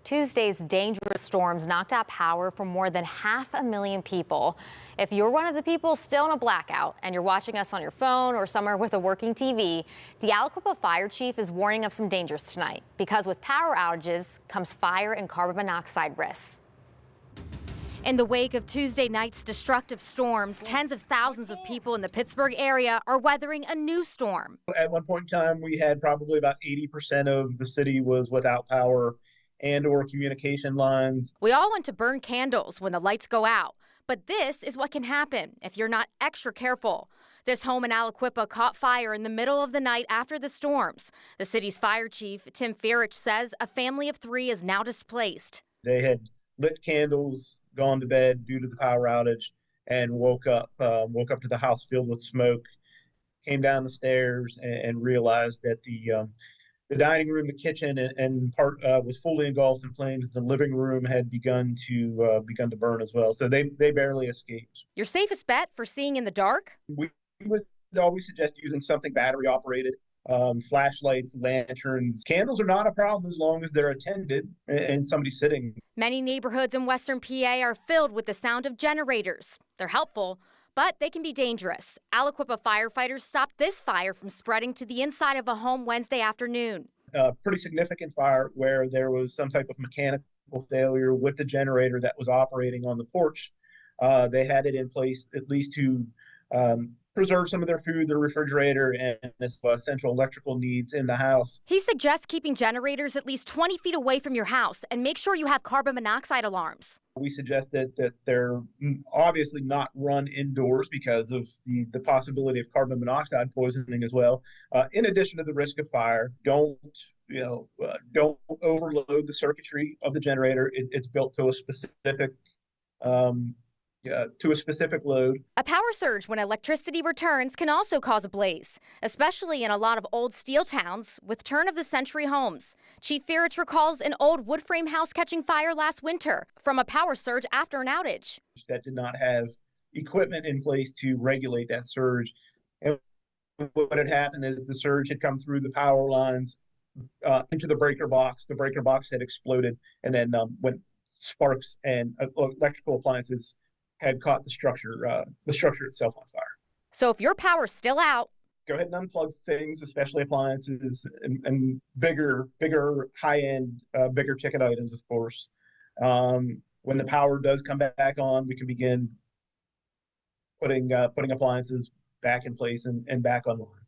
Tuesday's dangerous storms knocked out power for more than 500,000 people. If you're one of the people still in a blackout and you're watching us on your phone or somewhere with a working TV, the Aliquippa fire chief is warning of some dangers tonight because with power outages comes fire and carbon monoxide risks. In the wake of Tuesday night's destructive storms, tens of thousands of people in the Pittsburgh area are weathering a new storm. At one point in time, we had probably about 80% of the city was without power and or communication lines. We all want to burn candles when the lights go out, but this is what can happen if you're not extra careful. This home in Aliquippa caught fire in the middle of the night after the storms. The city's fire chief, Tim Ferich, says a family of 3 is now displaced. They had lit candles, gone to bed due to the power outage, and woke up to the house filled with smoke. Came down the stairs and realized that the dining room, the kitchen, and part was fully engulfed in flames. The living room had begun to burn as well. So they barely escaped. Your safest bet for seeing in the dark? We would always suggest using something battery operated. Flashlights, lanterns. Candles are not a problem as long as they're attended and somebody's sitting. Many neighborhoods in western PA are filled with the sound of generators. They're helpful, but they can be dangerous. Aliquippa firefighters stopped this fire from spreading to the inside of a home Wednesday afternoon. A pretty significant fire where there was some type of mechanical failure with the generator that was operating on the porch. They had it in place at least to preserve some of their food, their refrigerator, and essential electrical needs in the house. He suggests keeping generators at least 20 feet away from your house and make sure you have carbon monoxide alarms. We suggest that they're obviously not run indoors because of the possibility of carbon monoxide poisoning as well. In addition to the risk of fire, don't overload the circuitry of the generator. It's built to a specific load. A power surge when electricity returns can also cause a blaze, especially in a lot of old steel towns with turn-of-the-century homes. Chief Ferich recalls an old wood frame house catching fire last winter from a power surge after an outage. That did not have equipment in place to regulate that surge. And what had happened is the surge had come through the power lines into the breaker box. The breaker box had exploded, and then when sparks and electrical appliances had caught the structure itself on fire. So if your power's still out, go ahead and unplug things, especially appliances and bigger high-end, bigger ticket items, of course. When the power does come back on, we can begin putting appliances back in place and back online.